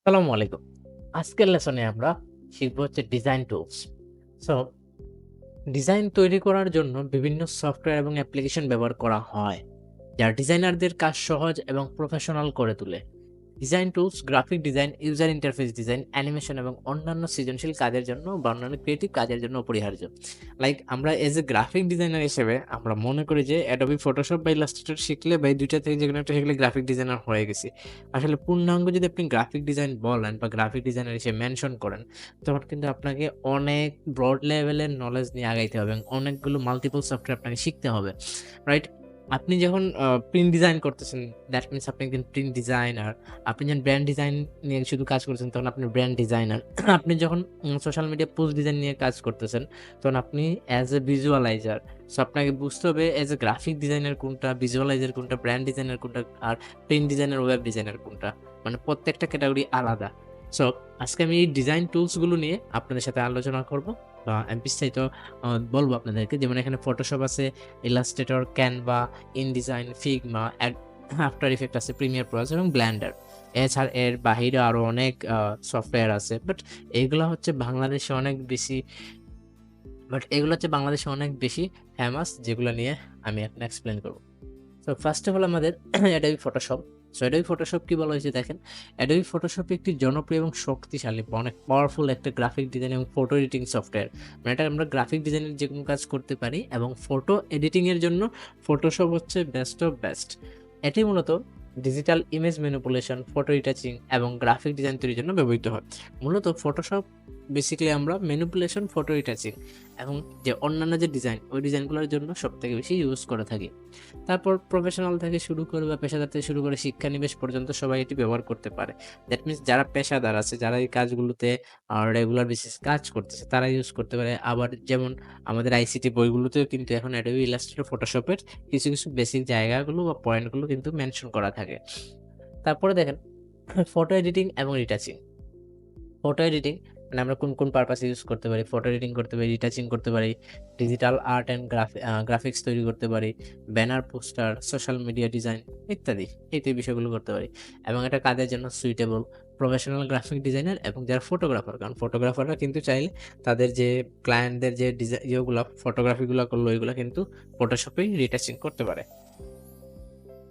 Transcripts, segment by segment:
আসসালামু আলাইকুম। আজকের লেসনে আমরা শিখব হচ্ছে ডিজাইন টুলস। সো ডিজাইন তৈরি করার জন্য বিভিন্ন সফটওয়্যার এবং অ্যাপ্লিকেশন ব্যবহার করা হয়, যা ডিজাইনারদের কাজ সহজ এবং প্রফেশনাল করে তোলে। Design tools graphic design, user interface design, animation এবং অন্যান্য সৃজনশীল কাজের জন্য বা অন্যান্য ক্রিয়েটিভ কাজের জন্য অপরিহার্য। লাইক আমরা এজ এ গ্রাফিক ডিজাইনার হিসেবে আমরা মনে করি যে Adobe Photoshop বা Illustrator শিখলে বা এই ২ টা থেকে যেকোনো একটা শিখলে গ্রাফিক ডিজাইনার হয়ে গেছি। আসলে পূর্ণাঙ্গ যদি আপনি গ্রাফিক ডিজাইন বলেন বা গ্রাফিক ডিজাইনার হিসেবে মেনশন করেন, তখন কিন্তু আপনাকে অনেক ব্রড লেভেলের নলেজ নিয়ে আগাইতে হবে এবং অনেকগুলো মাল্টিপল সফটওয়্যার আপনাকে শিখতে হবে। রাইট? আপনি যখন প্রিন্ট ডিজাইন করতেছেন, দ্যাট মিনস আপনি একজন প্রিন্ট ডিজাইনার। আপনি যখন ব্র্যান্ড ডিজাইন নিয়ে শুধু কাজ করছেন, তখন আপনি ব্র্যান্ড ডিজাইনার। আপনি যখন সোশ্যাল মিডিয়া পোস্ট ডিজাইন নিয়ে কাজ করতেছেন, তখন আপনি অ্যাজ এ ভিজুয়ালাইজার। সো আপনাকে বুঝতে হবে অ্যাজ এ গ্রাফিক ডিজাইনার কোনটা, ভিজুয়ালাইজার কোনটা, ব্র্যান্ড ডিজাইনার কোনটা, আর প্রিন্ট ডিজাইনার, ওয়েব ডিজাইনার কোনটা। মানে প্রত্যেকটা ক্যাটেগরি আলাদা। সো আজকে আমি এই ডিজাইন টুলস গুলো নিয়ে আপনাদের সাথে আলোচনা করব বা আমি বিস্তারিত বলবো আপনাদেরকে। যেমন এখানে Photoshop আছে, Illustrator, Canva, InDesign, Figma, After Effects আছে, Premiere Pro আছে এবং Blender। এছাড়া এর বাহিরে আরো অনেক সফটওয়্যার আছে। এগুলো হচ্ছে বাংলাদেশে অনেক বেশি ফেমাস, যেগুলো নিয়ে আমি এখন এক্সপ্লেইন করব। সো ফার্স্ট অফ অল আমাদের Adobe Photoshop। So Adobe Photoshop কি বলা হয়েছে দেখেন। Adobe Photoshop একটি জনপ্রিয় এবং শক্তিশালী বা অনেক পাওয়ারফুল একটা গ্রাফিক ডিজাইন এবং ফটো এডিটিং সফটওয়্যার। মানে এটা আমরা গ্রাফিক ডিজাইনের যেকোনো কাজ করতে পারি এবং ফটো এডিটিং এর জন্য Photoshop হচ্ছে বেস্ট অফ বেস্ট। এটি মূলত digital image manipulation, photo retouching এবং গ্রাফিক ডিজাইন তৈরির জন্য ব্যবহৃত হয়। মূলত Photoshop বেসিক্যালি আমরা ম্যানিপুলেশন, ফটো রিটাচিং এবং যে অন্যান্য যে ডিজাইন, ওই ডিজাইনগুলোর জন্য সবথেকে বেশি ইউজ করে থাকি। তারপর প্রফেশনাল থেকে শুরু করে বা পেশাদার থেকে শুরু করে শিক্ষানিবেশ পর্যন্ত সবাই এটি ব্যবহার করতে পারে। দ্যাট মিনস যারা পেশাদার আছে, যারা এই কাজগুলোতে রেগুলার বেসিস কাজ করতেছে, তারা ইউজ করতে পারে। আবার যেমন আমাদের আইসিটি বইগুলোতেও কিন্তু এখন Adobe Illustrator, Photoshop এর কিছু বেসিক জায়গাগুলো বা পয়েন্টগুলো কিন্তু মেনশন করা থাকে। তারপরে দেখেন ফটো এডিটিং এবং রিটাচিং। ফটো এডিটিং মানে আমরা কোন পারপাসে ইউজ করতে পারি? ফটো এডিটিং করতে পারি, রিটাচিং করতে পারি, ডিজিটাল আর্ট অ্যান্ড গ্রাফিক্স তৈরি করতে পারি, banner, poster, social media design ইত্যাদি। এই বিষয়গুলো করতে পারি এবং এটা কাদের জন্য সুইটেবল? প্রফেশনাল গ্রাফিক ডিজাইনার এবং যারা ফটোগ্রাফার। কারণ ফটোগ্রাফাররা কিন্তু চাইলে তাদের যে ক্লায়েন্টদের যে ফটোগ্রাফিগুলা করলো, এগুলা কিন্তু ফটোশপেই রিটাচিং করতে পারে।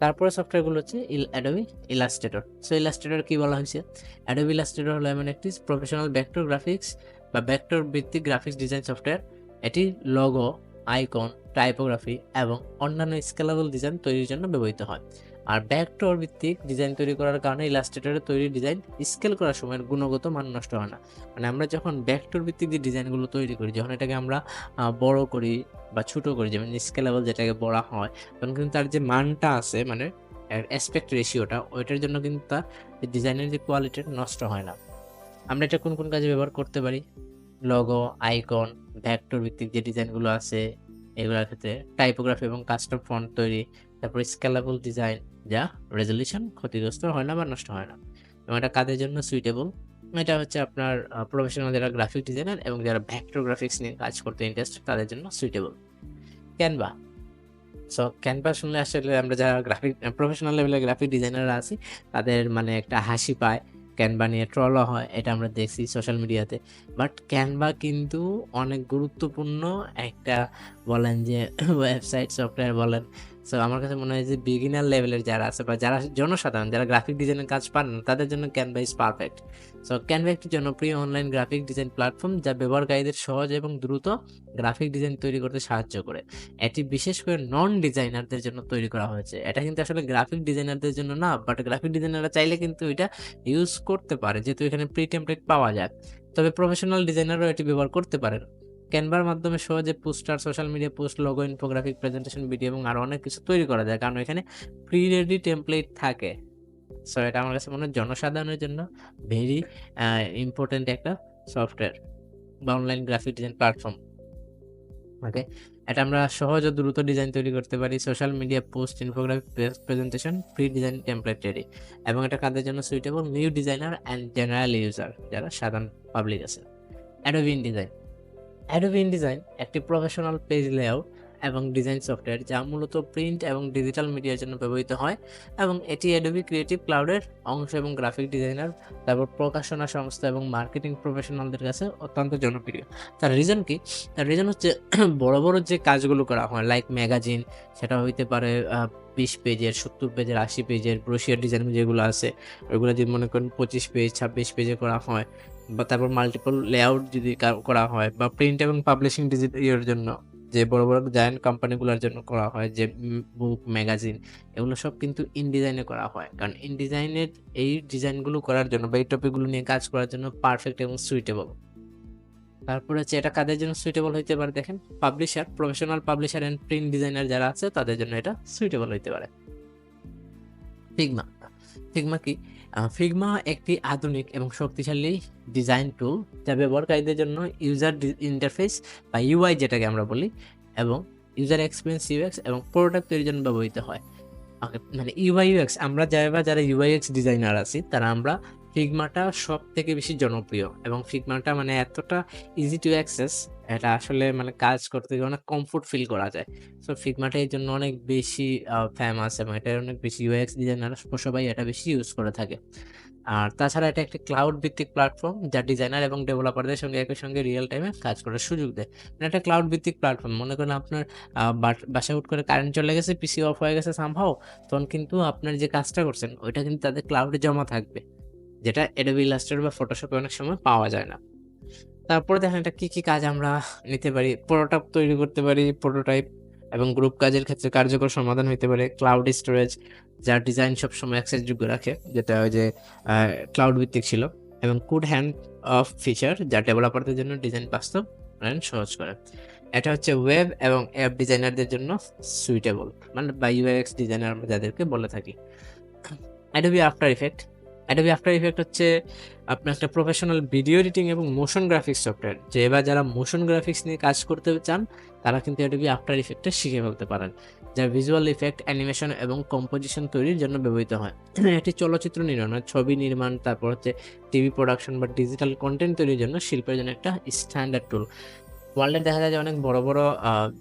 তারপরে সফটওয়্যারগুলো হচ্ছে Adobe Illustrator। সো Illustrator কি বলা হয়েছে? Adobe Illustrator হলো এমন একটি প্রফেশনাল ভেক্টর গ্রাফিক্স বা ভেক্টর ভিত্তিক গ্রাফিক্স ডিজাইন সফটওয়্যার। এটি লোগো, আইকন, টাইপোগ্রাফি এবং অন্যান্য স্কেলেবল ডিজাইন তৈরির জন্য ব্যবহৃত হয়। আর ভেক্টর ভিত্তিক ডিজাইন তৈরি করার কারণে Illustrator-এর তৈরি ডিজাইন স্কেল করার সময় গুণগত মান নষ্ট হয় না। মানে আমরা যখন ভেক্টর ভিত্তিক যে ডিজাইনগুলো তৈরি করি, যখন এটাকে আমরা বড় করি বা ছোট করি, যেমন স্কেলেবল যেটাকে বলা হয়, তখন কিন্তু তার যে মানটা আছে, মানে অ্যাসপেক্ট রেশিওটা, ওইটার জন্য কিন্তু তার ডিজাইনের যে কোয়ালিটি নষ্ট হয় না। আমরা এটা কোন কাজে ব্যবহার করতে পারি? লোগো, আইকন, ভেক্টর ভিত্তিক যে ডিজাইনগুলো আছে, এগুলোর ক্ষেত্রে টাইপোগ্রাফি এবং কাস্টম ফন্ট তৈরি, তারপর স্কেলেবল ডিজাইন, যা রেজোলিউশন ক্ষতিগ্রস্ত হয় না বা নষ্ট হয় না। এবং এটা কাদের জন্য সুইটেবল? এটা হচ্ছে আপনার প্রফেশনাল যারা গ্রাফিক ডিজাইনার এবং যারা ভেক্টর গ্রাফিক্স নিয়ে কাজ করতে ইন্টারেস্টেড, তাদের জন্য সুইটেবল। ক্যানভা। সো ক্যানভা শুনলে আসলে আমরা যারা প্রফেশনাল লেভেলের গ্রাফিক ডিজাইনাররা আছি, তাদের মানে একটা হাসি পায়। ক্যানভা নিয়ে ট্রলও হয়। এটা আমরা দেখছি সোশ্যাল মিডিয়াতে। বাট ক্যানভা কিন্তু অনেক গুরুত্বপূর্ণ একটা, বলেন যে ওয়েবসাইট সফটওয়্যার বলেন। সো আমার কাছে মনে হয় যে বিগিনার লেভেলের যারা আছে বা যারা জনসাধারণ, যারা গ্রাফিক ডিজাইনের কাজ পারেন না, তাদের জন্য Canva is perfect. So Canva একটি জনপ্রিয় অনলাইন গ্রাফিক ডিজাইন প্ল্যাটফর্ম, যা ব্যবহারকারীদের সহজ এবং দ্রুত গ্রাফিক ডিজাইন তৈরি করতে সাহায্য করে। এটি বিশেষ করে নন ডিজাইনারদের জন্য তৈরি করা হয়েছে। এটা কিন্তু আসলে গ্রাফিক ডিজাইনারদের জন্য না, বাট গ্রাফিক ডিজাইনাররা চাইলে কিন্তু এটা ইউজ করতে পারে, যেহেতু এখানে প্রি টেমপ্লেট পাওয়া যায়। তবে প্রফেশনাল ডিজাইনাররাও এটি ব্যবহার করতে পারেন। ক্যানভার মাধ্যমে সহজে poster, social media post, logo, infographic, presentation, video এবং আরো অনেক কিছু তৈরি করা যায়, কারণ এখানে প্রি রেডি টেমপ্লেট থাকে। সো এটা আমার কাছে মনে হয় জনসাধারণের জন্য ভেরি ইম্পোর্টেন্ট একটা সফটওয়্যার বা অনলাইন গ্রাফিক ডিজাইন প্ল্যাটফর্ম। ওকে। এটা আমরা সহজ ও দ্রুত ডিজাইন তৈরি করতে পারি। Social media post, infographic, presentation, pre design template ready. এবং এটা কাদের জন্য suitable? New designer and general user, যারা সাধারণ পাবলিক আছে। Adobe InDesign। Adobe InDesign একটি প্রফেশনাল পেজ লেআউট এবং ডিজাইন সফটওয়্যার যা মূলত প্রিন্ট এবং ডিজিটাল মিডিয়ার জন্য ব্যবহৃত হয় এবং এটি অ্যাডোবি ক্রিয়েটিভ ক্লাউডের অংশ এবং গ্রাফিক ডিজাইনার, তারপর প্রকাশনা সংস্থা এবং মার্কেটিং প্রফেশনালদের কাছে অত্যন্ত জনপ্রিয়। তার রিজন কি? তার রিজন হচ্ছে বড় বড় যে কাজগুলো করা হয় লাইক ম্যাগাজিন, সেটা হইতে পারে 20 পেজের, 70 পেজের, 80 পেজের ব্রোশিয়ার ডিজাইন যেগুলো আছে, ওইগুলো যদি মনে করেন 25 পেজ, 26 পেজে করা হয়, বা তারপর মাল্টিপল লেআউট যদি করা হয়, বা প্রিন্ট এবং পাবলিশিং ইয়ের জন্য যে বড় বড় জায়ান্ট কোম্পানিগুলোর জন্য করা হয়, যে বুক, ম্যাগাজিন, এগুলো সব কিন্তু ইনডিজাইনে করা হয়। কারণ ইনডিজাইনের এই ডিজাইনগুলো করার জন্য বা এই টপিকগুলো নিয়ে কাজ করার জন্য পারফেক্ট এবং সুইটেবল। তারপরে হচ্ছে এটা কাদের জন্য সুইটেবল হইতে পারে দেখেন, publisher, professional publisher and print designer যারা আছে তাদের জন্য এটা সুইটেবল হইতে পারে। ফিগমা। ফিগমা কি? ফিগমা একটি আধুনিক এবং শক্তিশালী ডিজাইন টুল যা ব্যবহারকারীদের জন্য ইউজার ইন্টারফেস বা ইউআই যেটাকে আমরা বলি, এবং ইউজার এক্সপিরিয়েন্স ইউএক্স এবং প্রোডাক্ট তৈরির জন্য ব্যবহৃত হয়। মানে ইউআই ইউএক্স, আমরা যারা ইউআইএক্স ডিজাইনার আছি তারা আমরা ফিগমাটা সব থেকে বেশি জনপ্রিয়, এবং ফিগমাটা মানে এতটা ইজি টু অ্যাক্সেস, এটা আসলে মানে কাজ করতে গিয়ে অনেক কমফোর্ট ফিল করা যায়। সো ফিগমাটা এই জন্য অনেক বেশি ফেমাস, এবং এটা অনেক বেশি ইউএক্স ডিজাইনার সবাই এটা বেশি ইউজ করে থাকে। আর তাছাড়া এটা একটি ক্লাউড ভিত্তিক প্ল্যাটফর্ম যা ডিজাইনার এবং ডেভেলপারদের সঙ্গে একই সঙ্গে রিয়েল টাইমে কাজ করার সুযোগ দেয়। মানে একটা ক্লাউড ভিত্তিক প্ল্যাটফর্ম, মনে করেন আপনার বাসায় হুট করে কারেন্ট চলে গেছে, পিসি অফ হয়ে গেছে সামহাও, তখন কিন্তু আপনার যে কাজটা করছেন ওইটা কিন্তু তাদের ক্লাউডে জমা থাকবে, যেটা অ্যাডোবি ইলাস্ট্রেটর বা ফটোশপে অনেক সময় পাওয়া যায় না। তারপরে দেখেন এটা কি কাজ আমরা নিতে পারি। প্রোটোটাইপ তৈরি করতে পারি, প্রোটোটাইপ এবং গ্রুপ কাজের ক্ষেত্রে কার্যকর সমাধান হইতে পারে। ক্লাউড স্টোরেজ, যার ডিজাইন সবসময় অ্যাক্সেসযোগ্য রাখে, যেটা ওই যে ক্লাউড ভিত্তিক ছিল, এবং কোড হ্যান্ড অফ ফিচার যা ডেভেলপারদের জন্য ডিজাইন বাস্তবায়ন সহজ করে। এটা হচ্ছে ওয়েব এবং অ্যাপ ডিজাইনারদের জন্য সুইটেবল, মানে বা ইউএক্স ডিজাইনার আমরা যাদেরকে বলে থাকি। Adobe after effect. Adobe after effect হচ্ছে আপনার একটা প্রফেশনাল ভিডিও এডিটিং এবং মোশন গ্রাফিক্স সফটওয়্যার, যে এবার যারা মোশন গ্রাফিক্স নিয়ে কাজ করতে চান তারা কিন্তু অ্যাডোবি আফটার ইফেক্টটা শিখে ফেলতে পারেন, যা ভিজুয়াল ইফেক্ট, অ্যানিমেশন এবং কম্পোজিশন তৈরির জন্য ব্যবহৃত হয়। এটি চলচ্চিত্র নির্মাণ, ছবি নির্মাণ, তারপর হচ্ছে টিভি প্রোডাকশন বা ডিজিটাল কন্টেন্ট তৈরির জন্য শিল্পের জন্য একটা স্ট্যান্ডার্ড টুল। ওয়ার্ল্ডে দেখা যায় যে অনেক বড় বড়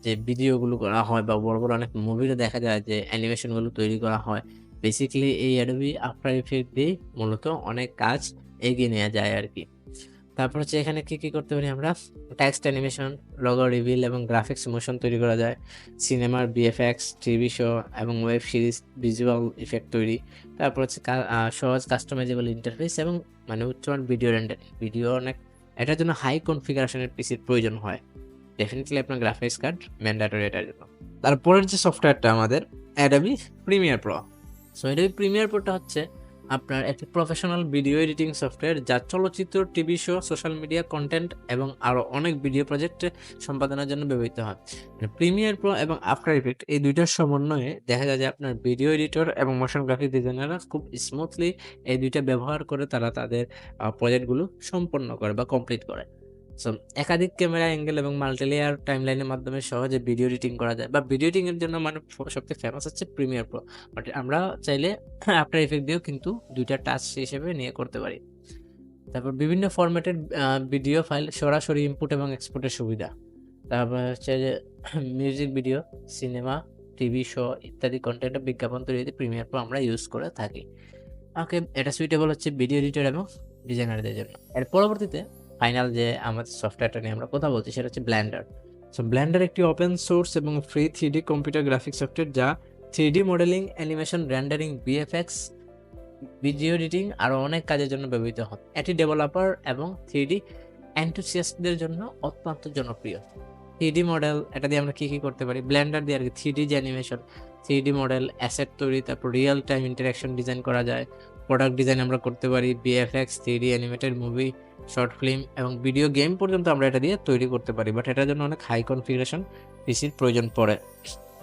যে ভিডিওগুলো করা হয় বা বড় বড় অনেক মুভিতে দেখা যায় যে অ্যানিমেশনগুলো তৈরি করা হয়, বেসিক্যালি এই অ্যাডোবি আফটার ইফেক্ট দিয়ে মূলত অনেক কাজ এগিয়ে নেওয়া যায় আর কি। তারপর হচ্ছে এখানে কি করতে পারি আমরা, টেক্সট অ্যানিমেশন, লোগো রিভিল এবং গ্রাফিক্স মোশন তৈরি করা যায়। সিনেমার বিএফএক্স, টিভি শো এবং ওয়েব সিরিজ ভিজুয়াল ইফেক্ট তৈরি। তারপর হচ্ছে সহজ কাস্টমাইজেবল ইন্টারফেস এবং মানে উচ্চমান ভিডিও রেন্ডারিং। ভিডিও অনেক, এটার জন্য হাই কনফিগারেশনের পিসির প্রয়োজন হয়। ডেফিনেটলি আপনার গ্রাফিক্স কার্ড ম্যান্ডেটরি এটার জন্য। তারপরের যে সফটওয়্যারটা আমাদের Adobe Premiere Pro. So Adobe Premiere প্রোটা হচ্ছে আপনার একটি প্রফেশনাল ভিডিও এডিটিং সফটওয়্যার যা চলচ্চিত্র, TV show, social media content এবং আরও অনেক ভিডিও প্রজেক্টে সম্পাদনের জন্য ব্যবহৃত হয়। প্রিমিয়ার প্রো এবং আফটার ইফেক্ট এই দুইটার সমন্বয়ে দেখা যায় যে আপনার ভিডিও এডিটর এবং মোশন গ্রাফিক ডিজাইনাররা খুব স্মুথলি এই দুইটা ব্যবহার করে তারা তাদের প্রজেক্টগুলো সম্পন্ন করে বা কমপ্লিট করে। সো একাধিক ক্যামেরা অ্যাঙ্গেল এবং মাল্টিলেয়ার টাইমলাইনের মাধ্যমে সহজে ভিডিও এডিটিং করা যায়, বা ভিডিও এডিটিং এর জন্য মানে সবথেকে ফেমাস হচ্ছে প্রিমিয়ার প্রো, বাট আমরা চাইলে আফটার ইফেক্ট দিয়েও কিন্তু দুইটা টাচ হিসেবে নিয়ে করতে পারি। তারপর বিভিন্ন ফরম্যাটের ভিডিও ফাইল সরাসরি ইনপুট এবং এক্সপোর্টের সুবিধা। তারপর হচ্ছে যে music video, cinema, TV show ইত্যাদি কন্টেন্টের বিজ্ঞাপন তৈরিতে প্রিমিয়ার প্রো আমরা ইউজ করে থাকি। ওকে, এটা সুইটেবল হচ্ছে ভিডিও এডিটর এবং ডিজাইনারদের জন্য। এর পরবর্তীতে ফাইনাল যে আমাদের সফটওয়্যারটা নিয়ে আমরা কথা বলছি সেটা হচ্ছে ব্লেন্ডার। সো ব্লেন্ডার একটি ওপেন সোর্স এবং free 3D computer graphics software যা 3D modelling, animation, rendering, VFX, video editing আরও অনেক কাজের জন্য ব্যবহৃত হয়। এটি ডেভেলপার এবং 3D এনথুসিয়াস্টদের জন্য অত্যন্ত জনপ্রিয়। 3D মডেল, এটা দিয়ে আমরা কি করতে পারি, ব্লেন্ডার দিয়ে আর কি 3D যে অ্যানিমেশন, 3D মডেল, অ্যাসেট তৈরি, তারপর রিয়েল টাইম ইন্টারাকশন ডিজাইন করা যায়। প্রোডাক্ট ডিজাইন আমরা করতে পারি, VFX, 3D animated movie, short film এবং ভিডিও গেম পর্যন্ত আমরা এটা দিয়ে তৈরি করতে পারি, বাট এটার জন্য অনেক হাই কনফিগারেশন পিসির প্রয়োজন পড়ে।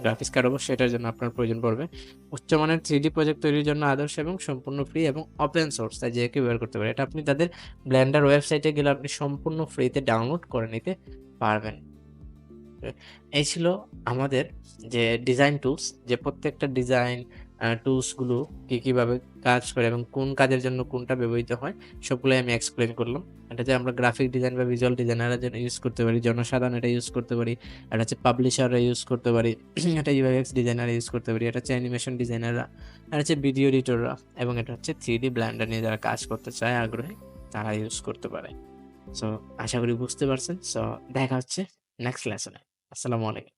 গ্রাফিক্স কার্ড অবশ্যই এটার জন্য আপনার প্রয়োজন পড়বে। উচ্চমানের 3D প্রজেক্ট তৈরির জন্য আদর্শ এবং সম্পূর্ণ ফ্রি এবং ওপেন সোর্স, তাই যে কেউ ব্যবহার করতে পারে। এটা আপনি তাদের ব্লেন্ডার ওয়েবসাইটে গেলে আপনি সম্পূর্ণ ফ্রিতে ডাউনলোড করে নিতে পারবেন। এই ছিল আমাদের যে ডিজাইন টুলস, যে প্রত্যেকটা ডিজাইন টুলসগুলো কিভাবে কাজ করে এবং কোন কাজের জন্য কোনটা ব্যবহৃত হয় সবগুলাই আমি এক্সপ্লেইন করলাম। এটা যে আমরা গ্রাফিক ডিজাইন বা ভিজুয়াল ডিজাইনাররা যেন ইউজ করতে পারি, জনসাধারণ এটা ইউজ করতে পারি। এটা হচ্ছে পাবলিশাররা ইউজ করতে পারি। এটা ইউএক্স ডিজাইনাররা ইউজ করতে পারি। এটা হচ্ছে অ্যানিমেশন ডিজাইনাররা, এটা হচ্ছে ভিডিও এডিটররা এবং এটা হচ্ছে 3D ব্লেন্ডার নিয়ে যারা কাজ করতে চায় আগ্রহী তারা ইউজ করতে পারে। সো আশা করি বুঝতে পারছেন। সো দেখা হচ্ছে নেক্সট লেসনে। আসসালামু আলাইকুম।